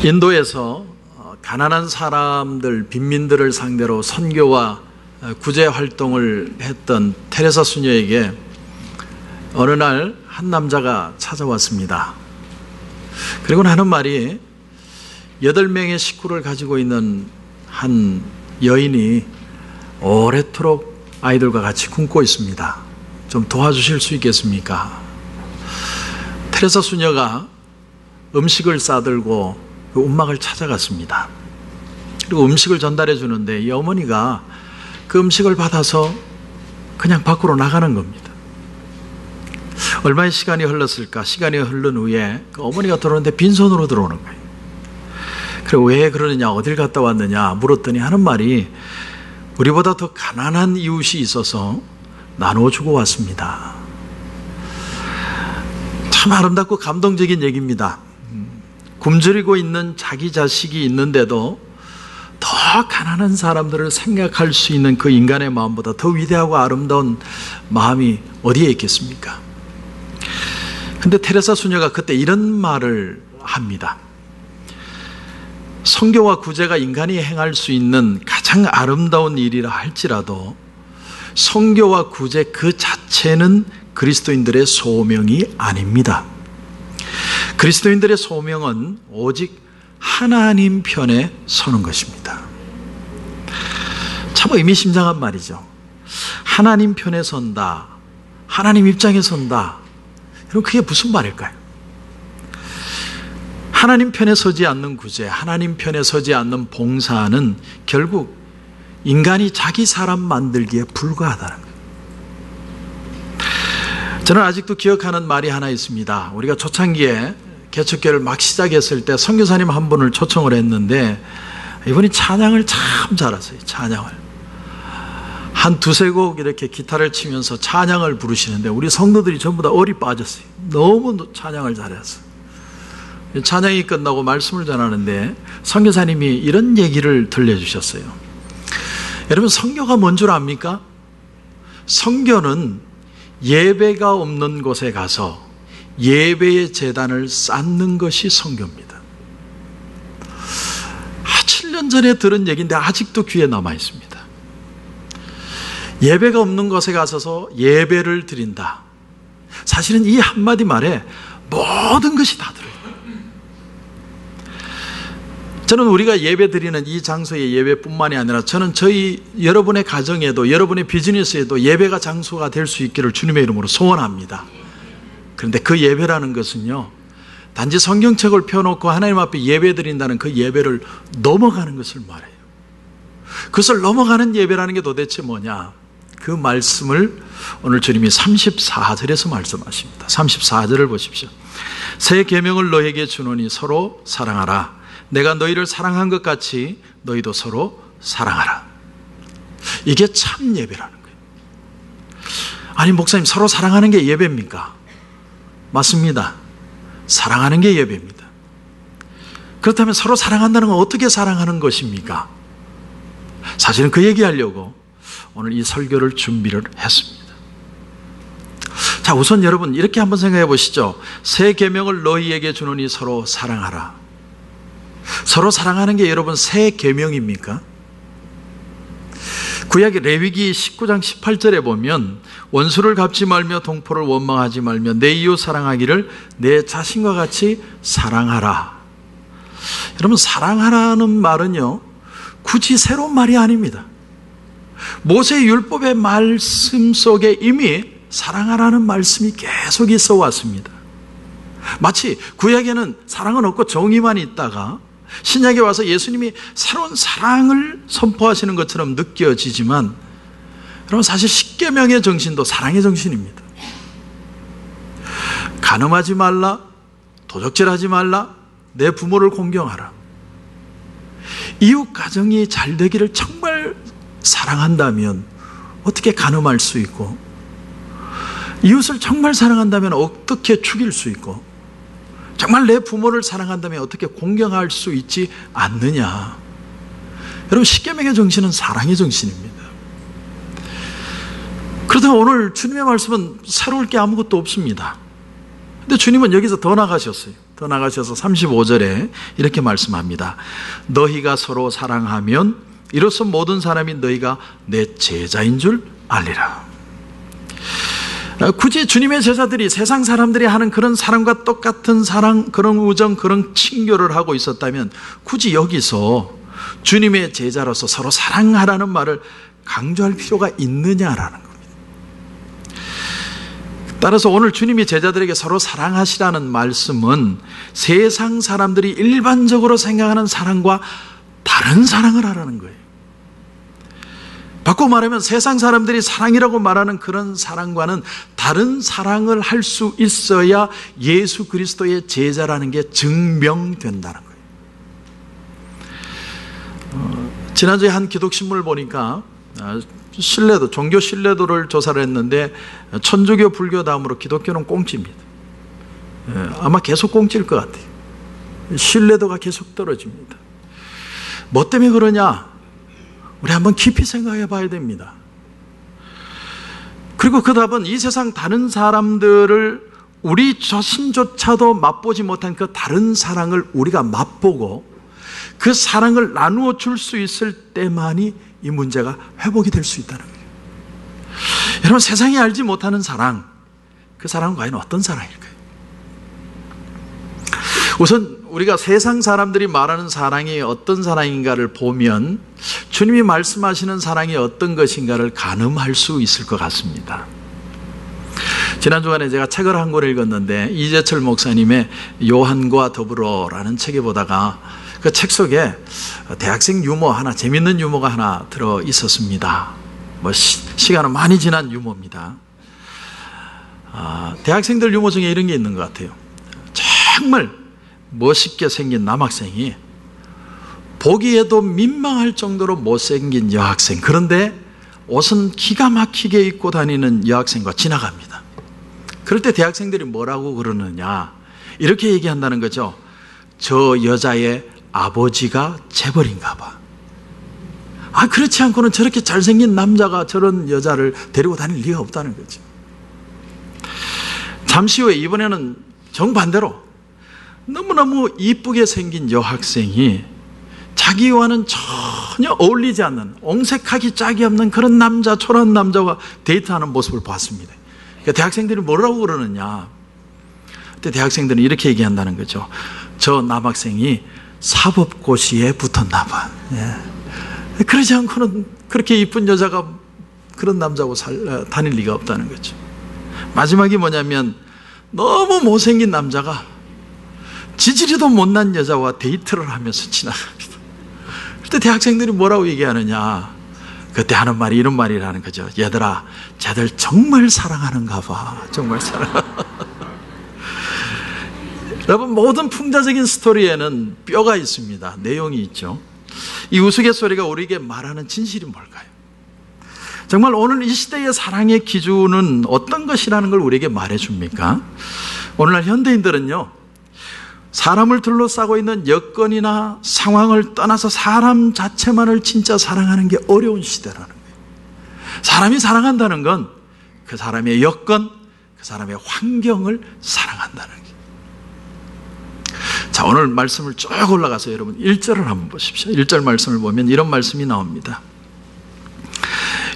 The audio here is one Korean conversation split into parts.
인도에서 가난한 사람들, 빈민들을 상대로 선교와 구제 활동을 했던 테레사 수녀에게 어느 날 한 남자가 찾아왔습니다. 그리고 하는 말이 8명의 식구를 가지고 있는 한 여인이 오래도록 아이들과 같이 굶고 있습니다. 좀 도와주실 수 있겠습니까? 테레사 수녀가 음식을 싸들고 그 움막을 찾아갔습니다. 그리고 음식을 전달해 주는데 이 어머니가 그 음식을 받아서 그냥 밖으로 나가는 겁니다. 얼마의 시간이 흘렀을까? 시간이 흐른 후에 그 어머니가 들어오는데 빈손으로 들어오는 거예요. 그리고 왜 그러느냐, 어딜 갔다 왔느냐 물었더니 하는 말이 우리보다 더 가난한 이웃이 있어서 나눠주고 왔습니다. 참 아름답고 감동적인 얘기입니다. 굶주리고 있는 자기 자식이 있는데도 더 가난한 사람들을 생각할 수 있는 그 인간의 마음보다 더 위대하고 아름다운 마음이 어디에 있겠습니까? 근데 테레사 수녀가 그때 이런 말을 합니다. 선교와 구제가 인간이 행할 수 있는 가장 아름다운 일이라 할지라도 선교와 구제 그 자체는 그리스도인들의 소명이 아닙니다. 그리스도인들의 소명은 오직 하나님 편에 서는 것입니다. 참 의미심장한 말이죠. 하나님 편에 선다, 하나님 입장에 선다. 여러분, 그게 무슨 말일까요? 하나님 편에 서지 않는 구제, 하나님 편에 서지 않는 봉사는 결국 인간이 자기 사람 만들기에 불과하다는 거예요. 저는 아직도 기억하는 말이 하나 있습니다. 우리가 초창기에 개척교회를 막 시작했을 때 선교사님 한 분을 초청을 했는데 이분이 찬양을 참 잘하세요. 찬양을 한 두세 곡 이렇게 기타를 치면서 찬양을 부르시는데 우리 성도들이 전부 다 얼이 빠졌어요. 너무 찬양을 잘했어요. 찬양이 끝나고 말씀을 전하는데 선교사님이 이런 얘기를 들려주셨어요. 여러분, 선교가 뭔 줄 압니까? 선교는 예배가 없는 곳에 가서 예배의 제단을 쌓는 것이 선교입니다. 7년 전에 들은 얘기인데 아직도 귀에 남아 있습니다. 예배가 없는 곳에 가서서 예배를 드린다. 사실은 이 한마디 말에 모든 것이 다 들어요. 저는 우리가 예배 드리는 이 장소의 예배뿐만이 아니라 저는 여러분의 가정에도 여러분의 비즈니스에도 예배가 장소가 될 수 있기를 주님의 이름으로 소원합니다. 그런데 그 예배라는 것은요, 단지 성경책을 펴놓고 하나님 앞에 예배 드린다는 그 예배를 넘어가는 것을 말해요. 그것을 넘어가는 예배라는 게 도대체 뭐냐? 그 말씀을 오늘 주님이 34절에서 말씀하십니다. 34절을 보십시오. 새 계명을 너에게 주노니 서로 사랑하라. 내가 너희를 사랑한 것 같이 너희도 서로 사랑하라. 이게 참 예배라는 거예요. 아니, 목사님, 서로 사랑하는 게 예배입니까? 맞습니다. 사랑하는 게 예배입니다. 그렇다면 서로 사랑한다는 건 어떻게 사랑하는 것입니까? 사실은 그 얘기하려고 오늘 이 설교를 준비를 했습니다. 자, 우선 여러분 이렇게 한번 생각해 보시죠. 새 계명을 너희에게 주노니 서로 사랑하라. 서로 사랑하는 게 여러분 새 계명입니까? 구약의 레위기 19장 18절에 보면 원수를 갚지 말며 동포를 원망하지 말며 내 이웃 사랑하기를 내 자신과 같이 사랑하라. 여러분, 사랑하라는 말은요, 굳이 새로운 말이 아닙니다. 모세 율법의 말씀 속에 이미 사랑하라는 말씀이 계속 있어 왔습니다. 마치 구약에는 사랑은 없고 정의만 있다가 신약에 와서 예수님이 새로운 사랑을 선포하시는 것처럼 느껴지지만 여러분, 사실 십계명의 정신도 사랑의 정신입니다. 간음하지 말라, 도적질하지 말라, 내 부모를 공경하라. 이웃 가정이 잘 되기를 정말 사랑한다면 어떻게 간음할 수 있고, 이웃을 정말 사랑한다면 어떻게 죽일 수 있고, 정말 내 부모를 사랑한다면 어떻게 공경할 수 있지 않느냐. 여러분, 십계명의 정신은 사랑의 정신입니다. 그렇다면 오늘 주님의 말씀은 새로울 게 아무것도 없습니다. 근데 주님은 여기서 더 나가셨어요. 더 나가셔서 35절에 이렇게 말씀합니다. 너희가 서로 사랑하면 이로써 모든 사람이 너희가 내 제자인 줄 알리라. 굳이 주님의 제자들이 세상 사람들이 하는 그런 사랑과 똑같은 사랑, 그런 우정, 그런 친교를 하고 있었다면 굳이 여기서 주님의 제자로서 서로 사랑하라는 말을 강조할 필요가 있느냐라는 겁니다. 따라서 오늘 주님이 제자들에게 서로 사랑하시라는 말씀은 세상 사람들이 일반적으로 생각하는 사랑과 다른 사랑을 하라는 거예요. 바꿔 말하면 세상 사람들이 사랑이라고 말하는 그런 사랑과는 다른 사랑을 할 수 있어야 예수 그리스도의 제자라는 게 증명된다는 거예요. 지난주에 한 기독신문을 보니까 신뢰도, 종교 신뢰도를 조사를 했는데 천주교, 불교 다음으로 기독교는 꽁찌입니다. 아마 계속 꽁찌일 것 같아요. 신뢰도가 계속 떨어집니다. 뭐 때문에 그러냐? 우리 한번 깊이 생각해 봐야 됩니다. 그리고 그 답은 이 세상 다른 사람들을 우리 자신조차도 맛보지 못한 그 다른 사랑을 우리가 맛보고 그 사랑을 나누어 줄 수 있을 때만이 이 문제가 회복이 될 수 있다는 거예요. 여러분, 세상이 알지 못하는 사랑, 그 사랑은 과연 어떤 사랑일까요? 우선 우리가 세상 사람들이 말하는 사랑이 어떤 사랑인가를 보면 주님이 말씀하시는 사랑이 어떤 것인가를 가늠할 수 있을 것 같습니다. 지난 주간에 제가 책을 한 권을 읽었는데 이재철 목사님의 요한과 더불어라는 책에 보다가 그 책 속에 대학생 유머 하나, 재밌는 유머가 하나 들어 있었습니다. 시간은 많이 지난 유머입니다. 대학생들 유머 중에 이런 게 있는 것 같아요. 정말 멋있게 생긴 남학생이 보기에도 민망할 정도로 못생긴 여학생, 그런데 옷은 기가 막히게 입고 다니는 여학생과 지나갑니다. 그럴 때 대학생들이 뭐라고 그러느냐, 이렇게 얘기한다는 거죠. 저 여자의 아버지가 재벌인가 봐. 그렇지 않고는 저렇게 잘생긴 남자가 저런 여자를 데리고 다닐 리가 없다는 거죠. 잠시 후에 이번에는 정반대로 너무너무 이쁘게 생긴 여학생이 자기와는 전혀 어울리지 않는, 옹색하기 짝이 없는 그런 남자, 초라한 남자와 데이트하는 모습을 봤습니다. 그러니까 대학생들이 뭐라고 그러느냐, 그때 대학생들은 이렇게 얘기한다는 거죠. 저 남학생이 사법고시에 붙었나 봐. 그러지 않고는 그렇게 이쁜 여자가 그런 남자하고 다닐 리가 없다는 거죠. 마지막이 뭐냐면 너무 못생긴 남자가 지지리도 못난 여자와 데이트를 하면서 지나갑니다. 그때 대학생들이 뭐라고 얘기하느냐, 그때 하는 말이 이런 말이라는 거죠. 얘들아, 쟤들 정말 사랑하는가 봐. 정말 여러분, 모든 풍자적인 스토리에는 뼈가 있습니다. 내용이 있죠. 이 우스갯소리가 우리에게 말하는 진실이 뭘까요? 정말 오늘 이 시대의 사랑의 기준은 어떤 것이라는 걸 우리에게 말해줍니까? 오늘날 현대인들은요, 사람을 둘러싸고 있는 여건이나 상황을 떠나서 사람 자체만을 진짜 사랑하는 게 어려운 시대라는 거예요. 사람이 사랑한다는 건 그 사람의 여건, 그 사람의 환경을 사랑한다는 거예요. 자, 오늘 말씀을 쭉 올라가서 여러분 1절을 한번 보십시오. 1절 말씀을 보면 이런 말씀이 나옵니다.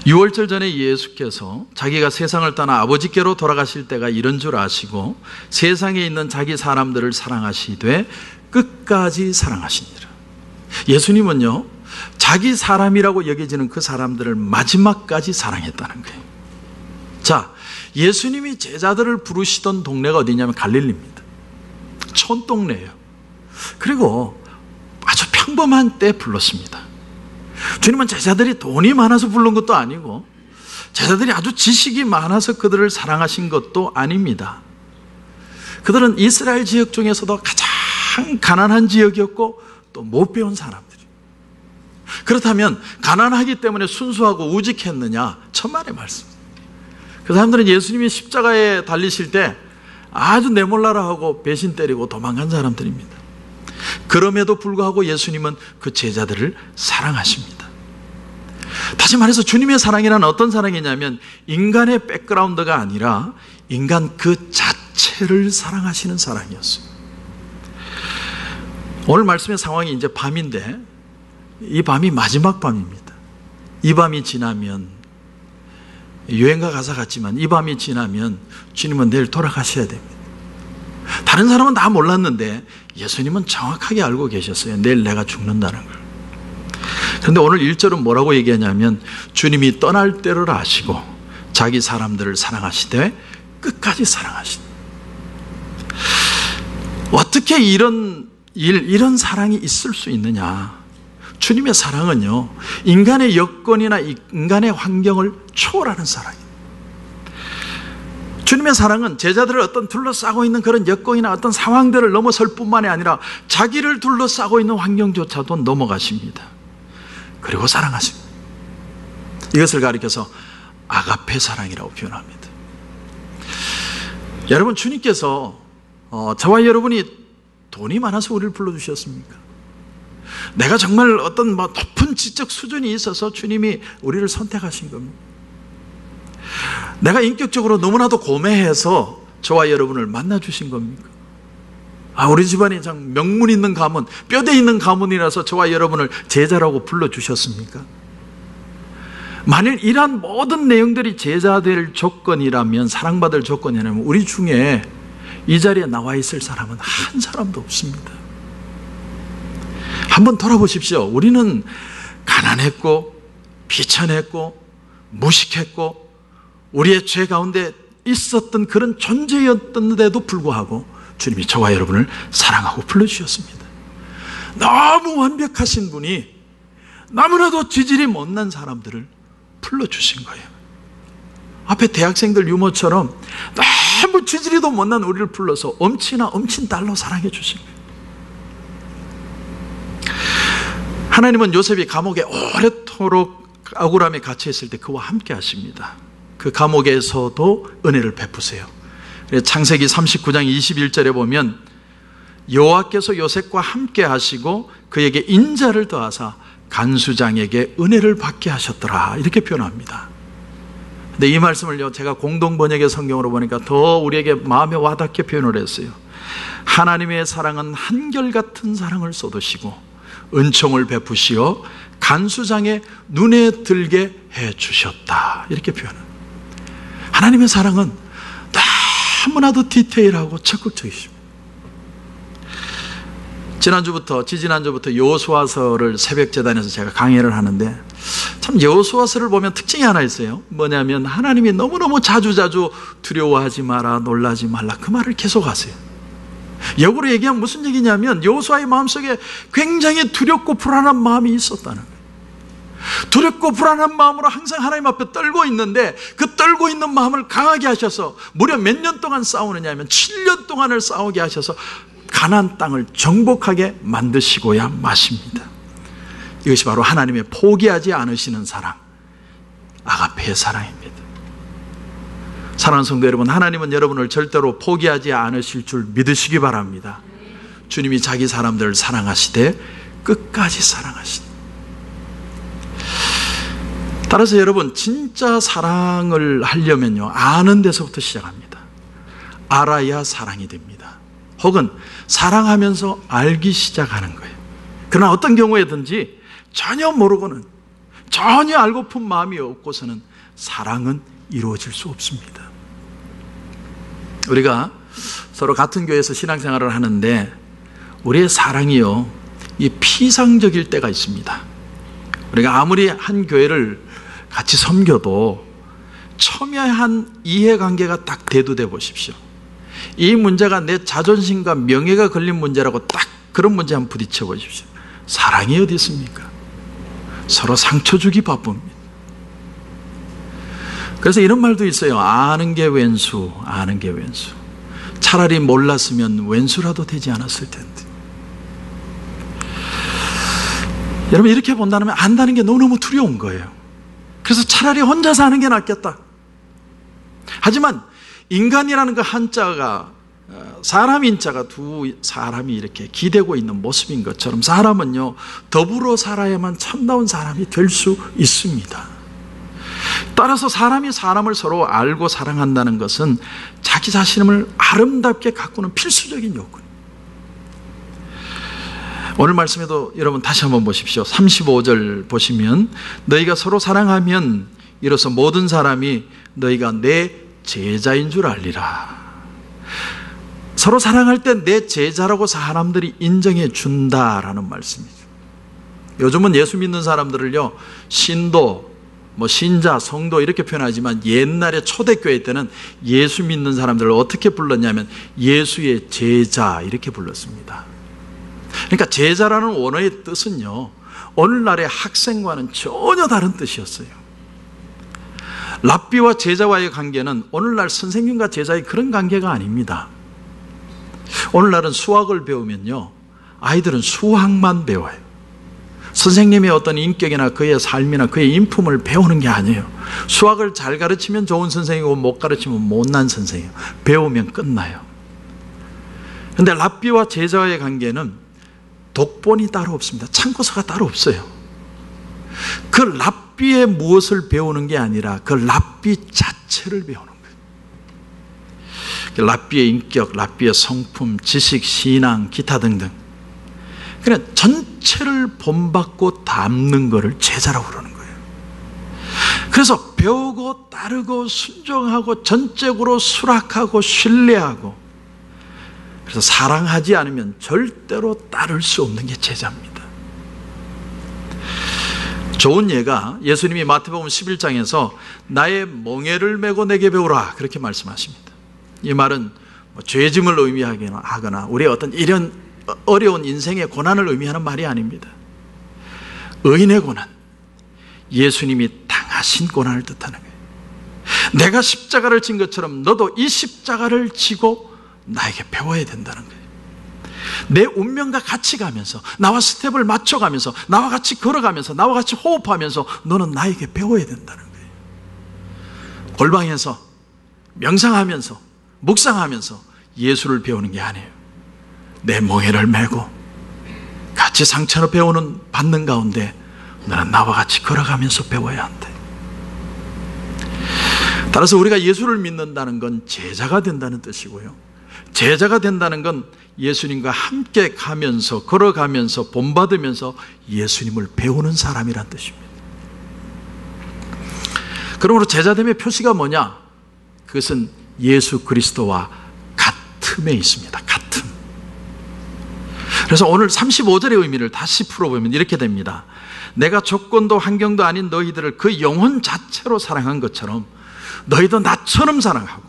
6월절 전에 예수께서 자기가 세상을 떠나 아버지께로 돌아가실 때가 이런 줄 아시고 세상에 있는 자기 사람들을 사랑하시되 끝까지 사랑하시니라. 예수님은요, 자기 사람이라고 여겨지는 그 사람들을 마지막까지 사랑했다는 거예요. 자, 예수님이 제자들을 부르시던 동네가 어디냐면 갈릴리입니다. 촌동네예요. 그리고 아주 평범한 때 불렀습니다. 주님은 제자들이 돈이 많아서 부른 것도 아니고 제자들이 아주 지식이 많아서 그들을 사랑하신 것도 아닙니다. 그들은 이스라엘 지역 중에서도 가장 가난한 지역이었고 또 못 배운 사람들이에요. 그렇다면 가난하기 때문에 순수하고 우직했느냐? 천만의 말씀. 그 사람들은 예수님이 십자가에 달리실 때 아주 내몰라라 하고 배신 때리고 도망간 사람들입니다. 그럼에도 불구하고 예수님은 그 제자들을 사랑하십니다. 다시 말해서 주님의 사랑이란 어떤 사랑이냐면 인간의 백그라운드가 아니라 인간 그 자체를 사랑하시는 사랑이었어요. 오늘 말씀의 상황이 이제 밤인데 이 밤이 마지막 밤입니다. 이 밤이 지나면 여행가 가사 같지만 이 밤이 지나면 주님은 내일 돌아가셔야 됩니다. 다른 사람은 다 몰랐는데 예수님은 정확하게 알고 계셨어요. 내일 내가 죽는다는 걸. 그런데 오늘 1절은 뭐라고 얘기하냐면 주님이 떠날 때를 아시고 자기 사람들을 사랑하시되 끝까지 사랑하시다. 어떻게 이런 이런 사랑이 있을 수 있느냐? 주님의 사랑은요, 인간의 여건이나 인간의 환경을 초월하는 사랑이에요. 주님의 사랑은 제자들을 어떤 둘러싸고 있는 그런 여건이나 어떤 상황들을 넘어설 뿐만이 아니라 자기를 둘러싸고 있는 환경조차도 넘어가십니다. 그리고 사랑하십니다. 이것을 가리켜서 아가페 사랑이라고 표현합니다. 여러분, 주님께서 저와 여러분이 돈이 많아서 우리를 불러주셨습니까? 내가 정말 어떤 높은 지적 수준이 있어서 주님이 우리를 선택하신 겁니다. 내가 인격적으로 너무나도 고매해서 저와 여러분을 만나주신 겁니까? 우리 집안이 참 명문 있는 가문, 뼈대 있는 가문이라서 저와 여러분을 제자라고 불러주셨습니까? 만일 이러한 모든 내용들이 제자될 조건이라면, 사랑받을 조건이라면 우리 중에 이 자리에 나와 있을 사람은 한 사람도 없습니다. 한번 돌아보십시오. 우리는 가난했고 비천했고 무식했고 우리의 죄 가운데 있었던 그런 존재였던데도 불구하고 주님이 저와 여러분을 사랑하고 불러주셨습니다. 너무 완벽하신 분이 너무나도 지질이 못난 사람들을 불러주신 거예요. 앞에 대학생들 유머처럼 너무 지질이도 못난 우리를 불러서 엄친아 엄친딸로 사랑해 주신 거예요. 하나님은 요셉이 감옥에 오래도록 억울함에 갇혀있을 때 그와 함께 하십니다. 그 감옥에서도 은혜를 베푸세요. 창세기 39장 21절에 보면 여호와께서 요셉과 함께 하시고 그에게 인자를 더하사 간수장에게 은혜를 받게 하셨더라, 이렇게 표현합니다. 근데 이 말씀을요, 제가 공동번역의 성경으로 보니까 더 우리에게 마음에 와닿게 표현을 했어요. 하나님의 사랑은 한결같은 사랑을 쏟으시고 은총을 베푸시어 간수장의 눈에 들게 해주셨다, 이렇게 표현합니다. 하나님의 사랑은 너무나도 디테일하고 적극적이십니다. 지지난주부터 여호수아서를 새벽 제단에서 제가 강의를 하는데 참 여호수아서를 보면 특징이 하나 있어요. 뭐냐면 하나님이 너무너무 자주자주 두려워하지 마라, 놀라지 말라, 그 말을 계속 하세요. 역으로 얘기하면 무슨 얘기냐면 여호수아의 마음속에 굉장히 두렵고 불안한 마음이 있었다는 거예요. 두렵고 불안한 마음으로 항상 하나님 앞에 떨고 있는데 그 떨고 있는 마음을 강하게 하셔서 무려 몇 년 동안 싸우느냐 하면 7년 동안을 싸우게 하셔서 가나안 땅을 정복하게 만드시고야 마십니다. 이것이 바로 하나님의 포기하지 않으시는 사랑, 아가페의 사랑입니다. 사랑하는 성도 여러분, 하나님은 여러분을 절대로 포기하지 않으실 줄 믿으시기 바랍니다. 주님이 자기 사람들을 사랑하시되 끝까지 사랑하시다. 따라서 여러분, 진짜 사랑을 하려면요, 아는 데서부터 시작합니다. 알아야 사랑이 됩니다. 혹은 사랑하면서 알기 시작하는 거예요. 그러나 어떤 경우에든지 전혀 모르고는, 전혀 알고픈 마음이 없고서는 사랑은 이루어질 수 없습니다. 우리가 서로 같은 교회에서 신앙생활을 하는데 우리의 사랑이요, 이 피상적일 때가 있습니다. 우리가 아무리 한 교회를 같이 섬겨도 첨예한 이해관계가 딱 대두돼 보십시오. 이 문제가 내 자존심과 명예가 걸린 문제라고 딱 그런 문제 한번 부딪혀 보십시오. 사랑이 어디 있습니까? 서로 상처 주기 바쁩니다. 그래서 이런 말도 있어요. 아는 게 왼수, 아는 게 왼수. 차라리 몰랐으면 왼수라도 되지 않았을 텐데. 여러분, 이렇게 본다면 안다는 게 너무너무 두려운 거예요. 그래서 차라리 혼자 사는 게 낫겠다. 하지만 인간이라는 그 한자가 사람 인자가 두 사람이 이렇게 기대고 있는 모습인 것처럼 사람은요, 더불어 살아야만 참다운 사람이 될 수 있습니다. 따라서 사람이 사람을 서로 알고 사랑한다는 것은 자기 자신을 아름답게 가꾸는 필수적인 요건. 오늘 말씀에도 여러분 다시 한번 보십시오. 35절 보시면 너희가 서로 사랑하면 이로써 모든 사람이 너희가 내 제자인 줄 알리라. 서로 사랑할 때 내 제자라고 사람들이 인정해 준다라는 말씀이죠. 요즘은 예수 믿는 사람들을요, 신도, 신자, 성도 이렇게 표현하지만 옛날에 초대교회 때는 예수 믿는 사람들을 어떻게 불렀냐면 예수의 제자 이렇게 불렀습니다. 그러니까 제자라는 원어의 뜻은요, 오늘날의 학생과는 전혀 다른 뜻이었어요. 랍비와 제자와의 관계는 오늘날 선생님과 제자의 그런 관계가 아닙니다. 오늘날은 수학을 배우면요, 아이들은 수학만 배워요. 선생님의 어떤 인격이나 그의 삶이나 그의 인품을 배우는 게 아니에요. 수학을 잘 가르치면 좋은 선생이고 못 가르치면 못난 선생이에요. 배우면 끝나요. 그런데 랍비와 제자와의 관계는 독본이 따로 없습니다. 참고서가 따로 없어요. 그 랍비의 무엇을 배우는 게 아니라 그 랍비 자체를 배우는 거예요. 랍비의 인격, 랍비의 성품, 지식, 신앙, 기타 등등, 그냥 전체를 본받고 담는 것을 제자라고 그러는 거예요. 그래서 배우고 따르고 순종하고 전적으로 수락하고 신뢰하고, 그래서 사랑하지 않으면 절대로 따를 수 없는 게 제자입니다. 좋은 예가 예수님이 마태복음 11장에서 나의 멍에를 메고 내게 배우라 그렇게 말씀하십니다. 이 말은 죄짐을 의미하거나 우리의 어떤 이런 어려운 인생의 고난을 의미하는 말이 아닙니다. 의인의 고난, 예수님이 당하신 고난을 뜻하는 거예요. 내가 십자가를 진 것처럼 너도 이 십자가를 지고 나에게 배워야 된다는 거예요. 내 운명과 같이 가면서, 나와 스텝을 맞춰가면서, 나와 같이 걸어가면서, 나와 같이 호흡하면서 너는 나에게 배워야 된다는 거예요. 골방에서 명상하면서 묵상하면서 예수를 배우는 게 아니에요. 내 멍에를 메고 같이 상처를 받는 가운데 너는 나와 같이 걸어가면서 배워야 한다. 따라서 우리가 예수를 믿는다는 건 제자가 된다는 뜻이고요, 제자가 된다는 건 예수님과 함께 가면서 걸어가면서 본받으면서 예수님을 배우는 사람이란 뜻입니다. 그러므로 제자됨의 표시가 뭐냐? 그것은 예수 그리스도와 같음에 있습니다. 같음. 그래서 오늘 35절의 의미를 다시 풀어보면 이렇게 됩니다. 내가 조건도 환경도 아닌 너희들을 그 영혼 자체로 사랑한 것처럼 너희도 나처럼 사랑하고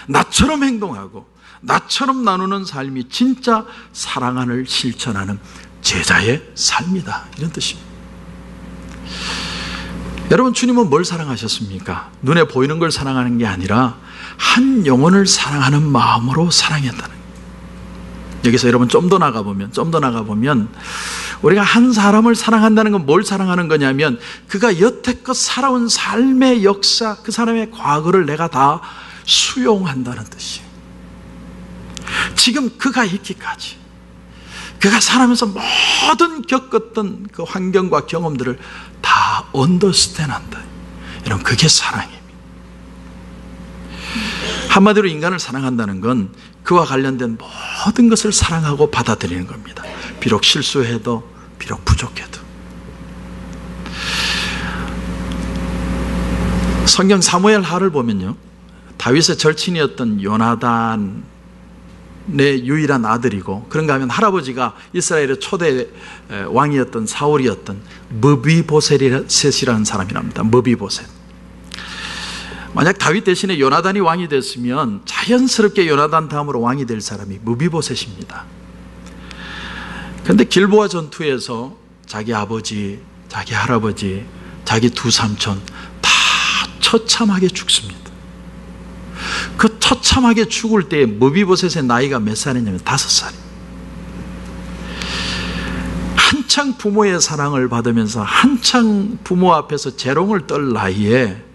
나처럼 행동하고 나처럼 나누는 삶이 진짜 사랑을 실천하는 제자의 삶이다, 이런 뜻입니다. 여러분, 주님은 뭘 사랑하셨습니까? 눈에 보이는 걸 사랑하는 게 아니라 한 영혼을 사랑하는 마음으로 사랑했다는 거예요. 여기서 여러분 좀 더 나가보면 우리가 한 사람을 사랑한다는 건 뭘 사랑하는 거냐면 그가 여태껏 살아온 삶의 역사, 그 사람의 과거를 내가 다 수용한다는 뜻이에요. 지금 그가 있기까지 그가 살아면서 모든 겪었던 그 환경과 경험들을 다 언더스탠한다. 여러분, 그게 사랑입니다. 한마디로 인간을 사랑한다는 건 그와 관련된 모든 것을 사랑하고 받아들이는 겁니다. 비록 실수해도, 비록 부족해도. 성경 사무엘 하를 보면요, 다윗의 절친이었던 요나단의 유일한 아들이고, 그런가 하면 할아버지가 이스라엘의 초대 왕이었던 사울이었던 머비보셋이라는 사람이랍니다. 머비보셋. 만약 다윗 대신에 요나단이 왕이 됐으면 자연스럽게 요나단 다음으로 왕이 될 사람이 머비보셋입니다. 그런데 길보아 전투에서 자기 아버지, 자기 할아버지, 자기 두 삼촌 다 처참하게 죽습니다. 그 처참하게 죽을 때에 머비보셋의 나이가 몇 살이냐면 5살입니다. 한창 부모의 사랑을 받으면서 한창 부모 앞에서 재롱을 떨 나이에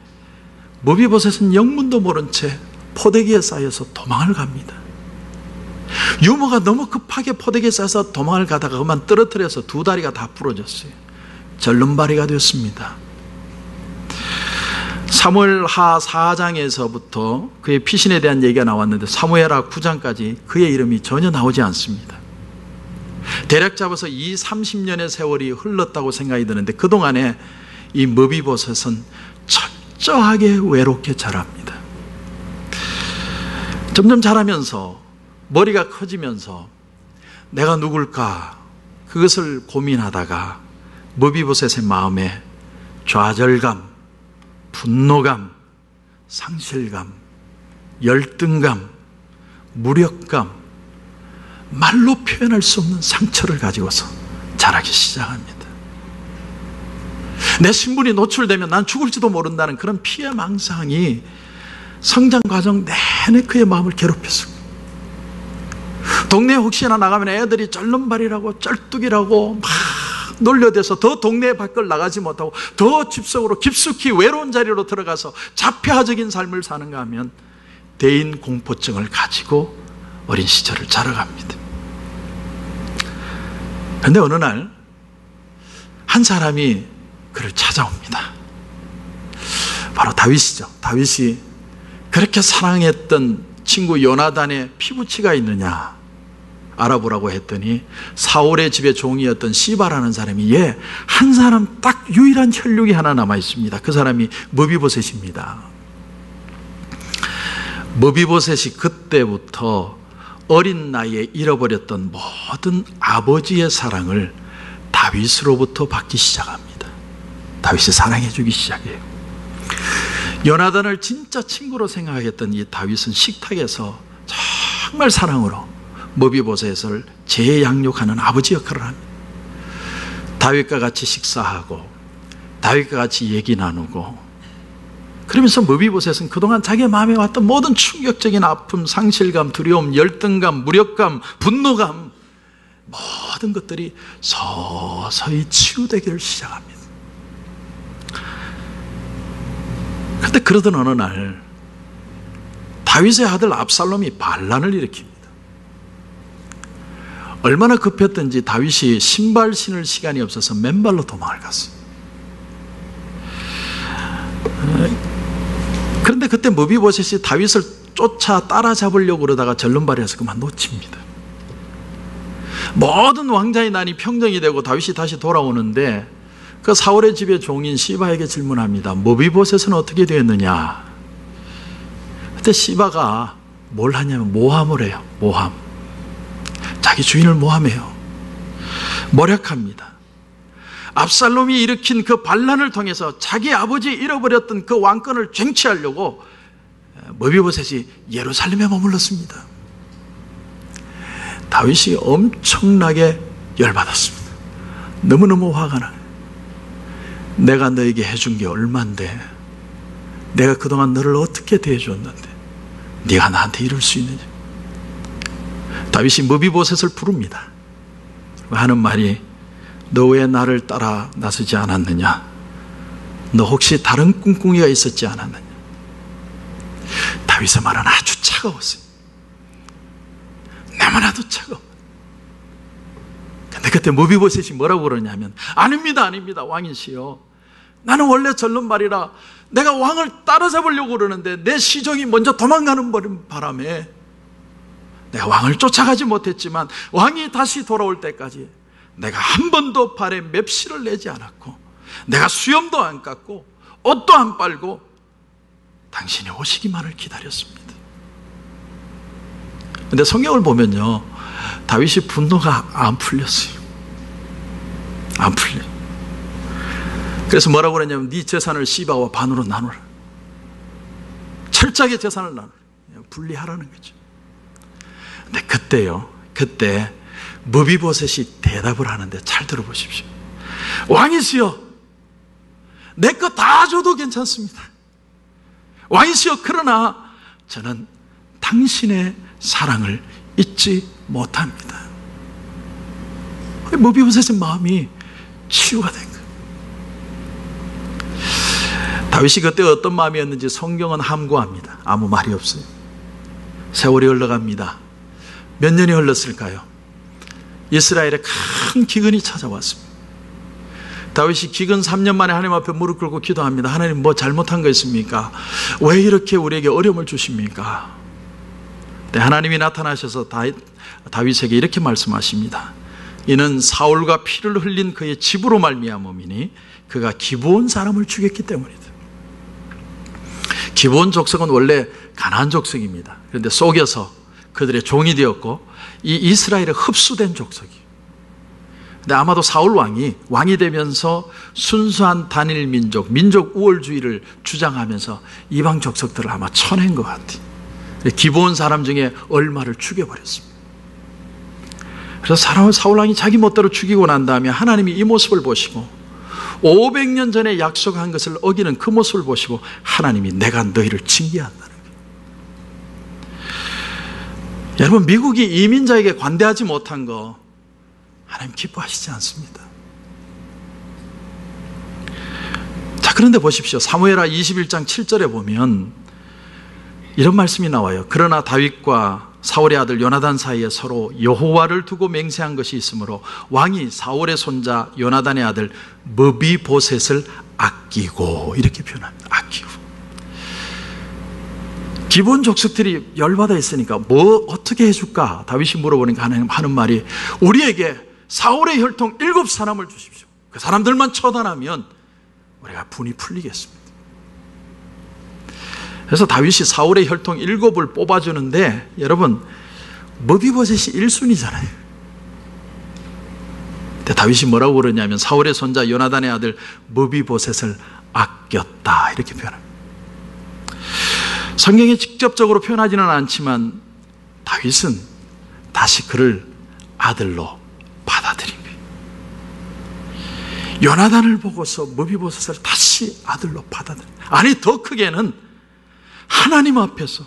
머비보셋은 영문도 모른 채 포대기에 쌓여서 도망을 갑니다. 유모가 너무 급하게 포대기에 쌓여서 도망을 가다가 그만 떨어뜨려서 두 다리가 다 부러졌어요. 절름발이가 됐습니다. 사무엘하 4장에서부터 그의 피신에 대한 얘기가 나왔는데 사무엘하 9장까지 그의 이름이 전혀 나오지 않습니다. 대략 잡아서 30년의 세월이 흘렀다고 생각이 드는데 그동안에 이 머비보셋은 철저하게 외롭게 자랍니다. 점점 자라면서 머리가 커지면서 내가 누굴까 그것을 고민하다가 머비보셋의 마음에 좌절감, 분노감, 상실감, 열등감, 무력감, 말로 표현할 수 없는 상처를 가지고서 자라기 시작합니다. 내 신분이 노출되면 난 죽을지도 모른다는 그런 피해망상이 성장 과정 내내 그의 마음을 괴롭혔습니다. 동네에 혹시나 나가면 애들이 절름발이라고 쩔뚝이라고 막 놀려대서 더 동네 밖을 나가지 못하고 더 집속으로 깊숙이 외로운 자리로 들어가서 자폐화적인 삶을 사는가 하면 대인 공포증을 가지고 어린 시절을 자라갑니다. 그런데 어느 날 한 사람이 그를 찾아옵니다. 바로 다윗이죠. 다윗이 그렇게 사랑했던 친구 요나단의 피부치가 있느냐 알아보라고 했더니 사울의 집에 종이었던 시바라는 사람이 한 사람 딱 유일한 혈육이 하나 남아 있습니다. 그 사람이 머비보셋입니다. 머비보셋이 그때부터 어린 나이에 잃어버렸던 모든 아버지의 사랑을 다윗으로부터 받기 시작합니다. 다윗이 사랑해주기 시작해요. 요나단을 진짜 친구로 생각했던 이 다윗은 식탁에서 정말 사랑으로 머비보셋을 재양육하는 아버지 역할을 합니다. 다윗과 같이 식사하고 다윗과 같이 얘기 나누고 그러면서 머비보셋은 그동안 자기 마음에 왔던 모든 충격적인 아픔, 상실감, 두려움, 열등감, 무력감, 분노감 모든 것들이 서서히 치유되기를 시작합니다. 그런데 그러던 어느 날 다윗의 아들 압살롬이 반란을 일으킵니다. 얼마나 급했던지 다윗이 신발 신을 시간이 없어서 맨발로 도망을 갔어요. 그런데 그때 머비보셋이 다윗을 쫓아 따라잡으려고 그러다가 절름발이라서 그만 놓칩니다. 모든 왕자의 난이 평정이 되고 다윗이 다시 돌아오는데 그 사울의 집의 종인 시바에게 질문합니다. 머비보셋은 어떻게 되었느냐? 그때 시바가 뭘 하냐면 모함을 해요. 모함. 자기 주인을 모함해요. 모략합니다. 압살롬이 일으킨 그 반란을 통해서 자기 아버지 잃어버렸던 그 왕권을 쟁취하려고 머비보셋이 예루살렘에 머물렀습니다. 다윗이 엄청나게 열받았습니다. 너무너무 화가 나요. 내가 너에게 해준 게 얼만데, 내가 그동안 너를 어떻게 대해줬는데 네가 나한테 이럴 수 있느냐. 다윗이 머비보셋을 부릅니다. 하는 말이 너 왜 나를 따라 나서지 않았느냐? 너 혹시 다른 꿍꿍이가 있었지 않았느냐? 다윗의 말은 아주 차가웠어요. 너무나도 차가워. 근데 그때 머비보셋이 뭐라고 그러냐면 아닙니다, 아닙니다, 왕이시여. 나는 원래 절름발이라 내가 왕을 따라잡으려고 그러는데 내 시종이 먼저 도망가는 바람에 내가 왕을 쫓아가지 못했지만 왕이 다시 돌아올 때까지 내가 한 번도 발에 맵실을 내지 않았고 내가 수염도 안 깎고 옷도 안 빨고 당신이 오시기만을 기다렸습니다. 그런데 성경을 보면요, 다윗이 분노가 안 풀렸어요. 안 풀려요. 그래서 뭐라고 그랬냐면 네 재산을 시바와 반으로 나누라. 철저하게 재산을 나누라. 분리하라는 거죠. 근데 그때 머비보셋이 대답을 하는데 잘 들어보십시오. 왕이시여, 내 거 다 줘도 괜찮습니다. 왕이시여, 그러나 저는 당신의 사랑을 잊지 못합니다. 머비보셋의 마음이 치유가 된 거예요. 다윗이 그때 어떤 마음이었는지 성경은 함구합니다. 아무 말이 없어요. 세월이 흘러갑니다. 몇 년이 흘렀을까요? 이스라엘에 큰 기근이 찾아왔습니다. 다윗이 기근 3년 만에 하나님 앞에 무릎 꿇고 기도합니다. 하나님, 뭐 잘못한 거 있습니까? 왜 이렇게 우리에게 어려움을 주십니까? 네, 하나님이 나타나셔서 다윗에게 이렇게 말씀하십니다. 이는 사울과 피를 흘린 그의 집으로 말미암음이니 그가 기브온 사람을 죽였기 때문이다. 기브온 족속은 원래 가나안 족속입니다. 그런데 속여서 그들의 종이 되었고 이 이스라엘에 흡수된 족속이에요. 근데 아마도 사울 왕이 되면서 순수한 단일 민족 우월주의를 주장하면서 이방 족속들을 아마 쳐낸 것 같아요. 기브온 사람 중에 얼마를 죽여버렸습니다. 그래서 사울 왕이 자기 멋대로 죽이고 난 다음에 하나님이 이 모습을 보시고 500년 전에 약속한 것을 어기는 그 모습을 보시고 하나님이 내가 너희를 징계한다는 거예요. 여러분, 미국이 이민자에게 관대하지 못한 거 하나님 기뻐하시지 않습니다. 자, 그런데 보십시오. 사무엘하 21장 7절에 보면 이런 말씀이 나와요. 그러나 다윗과 사울의 아들 요나단 사이에 서로 여호와를 두고 맹세한 것이 있으므로 왕이 사울의 손자 요나단의 아들 머비보셋을 아끼고, 이렇게 표현합니다. 아끼고. 기본 족속들이 열받아 있으니까 뭐 어떻게 해줄까? 다윗이 물어보니까 하나님 하는 말이 우리에게 사울의 혈통 7사람을 주십시오. 그 사람들만 처단하면 우리가 분이 풀리겠습니다. 그래서 다윗이 사울의 혈통 7을 뽑아주는데, 여러분, 머비보셋이 1순위잖아요. 근데 다윗이 뭐라고 그러냐면 사울의 손자 요나단의 아들 머비보셋을 아꼈다, 이렇게 표현합니다. 성경에 직접적으로 표현하지는 않지만 다윗은 다시 그를 아들로 받아들인 거예요. 요나단을 보고서 머비보셋을 다시 아들로 받아들인 거예요. 아니, 더 크게는 하나님 앞에서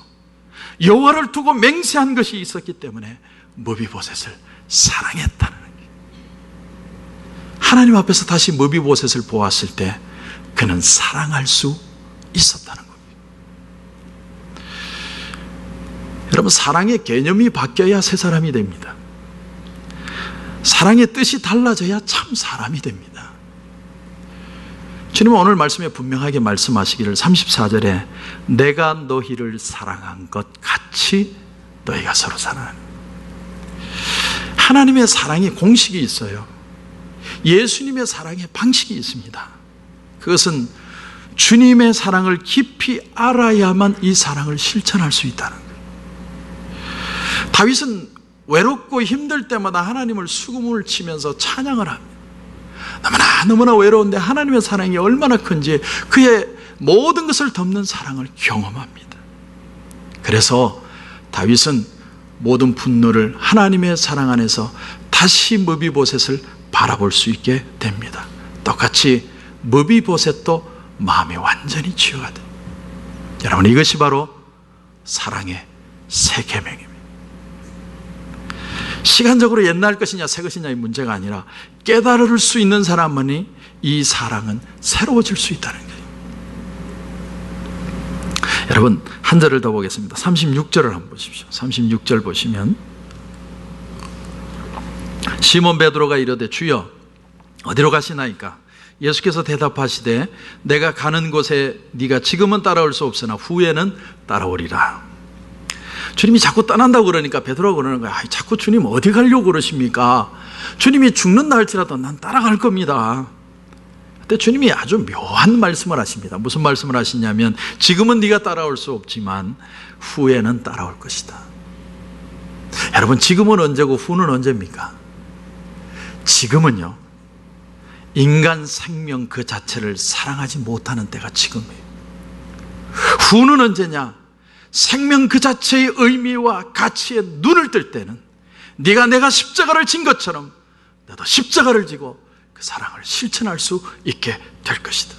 여호와를 두고 맹세한 것이 있었기 때문에 머비보셋을 사랑했다는 거예요. 하나님 앞에서 다시 머비보셋을 보았을 때 그는 사랑할 수 있었다는 겁니다. 여러분, 사랑의 개념이 바뀌어야 새 사람이 됩니다. 사랑의 뜻이 달라져야 참 사람이 됩니다. 주님은 오늘 말씀에 분명하게 말씀하시기를 34절에 내가 너희를 사랑한 것 같이 너희가 서로 사랑하는. 하나님의 사랑의 공식이 있어요. 예수님의 사랑의 방식이 있습니다. 그것은 주님의 사랑을 깊이 알아야만 이 사랑을 실천할 수 있다는 거예요. 다윗은 외롭고 힘들 때마다 하나님을 수금을 치면서 찬양을 합니다. 너무나 외로운데 하나님의 사랑이 얼마나 큰지 그의 모든 것을 덮는 사랑을 경험합니다. 그래서 다윗은 모든 분노를 하나님의 사랑 안에서 다시 머비보셋을 바라볼 수 있게 됩니다. 똑같이 머비보셋도 마음이 완전히 치유가 돼요. 여러분, 이것이 바로 사랑의 새 계명입니다. 시간적으로 옛날 것이냐 새 것이냐의 문제가 아니라 깨달을 수 있는 사람만이 이 사랑은 새로워질 수 있다는 거예요. 여러분, 한 절을 더 보겠습니다. 36절을 한번 보십시오. 36절 보시면 시몬 베드로가 이르되 주여 어디로 가시나이까? 예수께서 대답하시되 내가 가는 곳에 네가 지금은 따라올 수 없으나 후에는 따라오리라. 주님이 자꾸 떠난다고 그러니까 베드로가 그러는 거야. 자꾸 주님 어디 가려고 그러십니까? 주님이 죽는다 할지라도 난 따라갈 겁니다. 그때 주님이 아주 묘한 말씀을 하십니다. 무슨 말씀을 하시냐면 지금은 네가 따라올 수 없지만 후에는 따라올 것이다. 여러분, 지금은 언제고 후는 언제입니까? 지금은요, 인간 생명 그 자체를 사랑하지 못하는 때가 지금이에요. 후는 언제냐? 생명 그 자체의 의미와 가치에 눈을 뜰 때는 네가 내가 십자가를 진 것처럼 너도 십자가를 지고 그 사랑을 실천할 수 있게 될 것이다.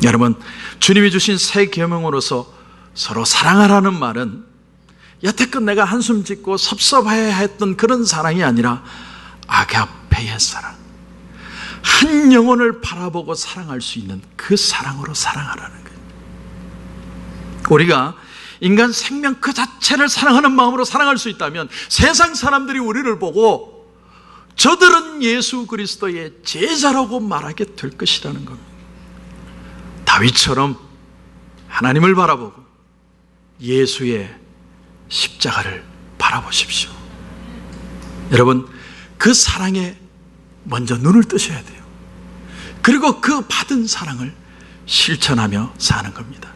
여러분, 주님이 주신 새 계명으로서 서로 사랑하라는 말은 여태껏 내가 한숨 짓고 섭섭해야 했던 그런 사랑이 아니라 아가페의 사랑, 한 영혼을 바라보고 사랑할 수 있는 그 사랑으로 사랑하라는 거예요. 우리가 인간 생명 그 자체를 사랑하는 마음으로 사랑할 수 있다면 세상 사람들이 우리를 보고 저들은 예수 그리스도의 제자라고 말하게 될 것이라는 겁니다. 다윗처럼 하나님을 바라보고 예수의 십자가를 바라보십시오. 여러분, 그 사랑에 먼저 눈을 뜨셔야 돼요. 그리고 그 받은 사랑을 실천하며 사는 겁니다.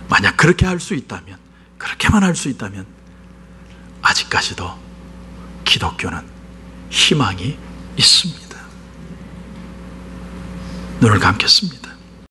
만약 그렇게 할 수 있다면, 그렇게만 할 수 있다면 아직까지도 기독교는 희망이 있습니다. 눈을 감겠습니다.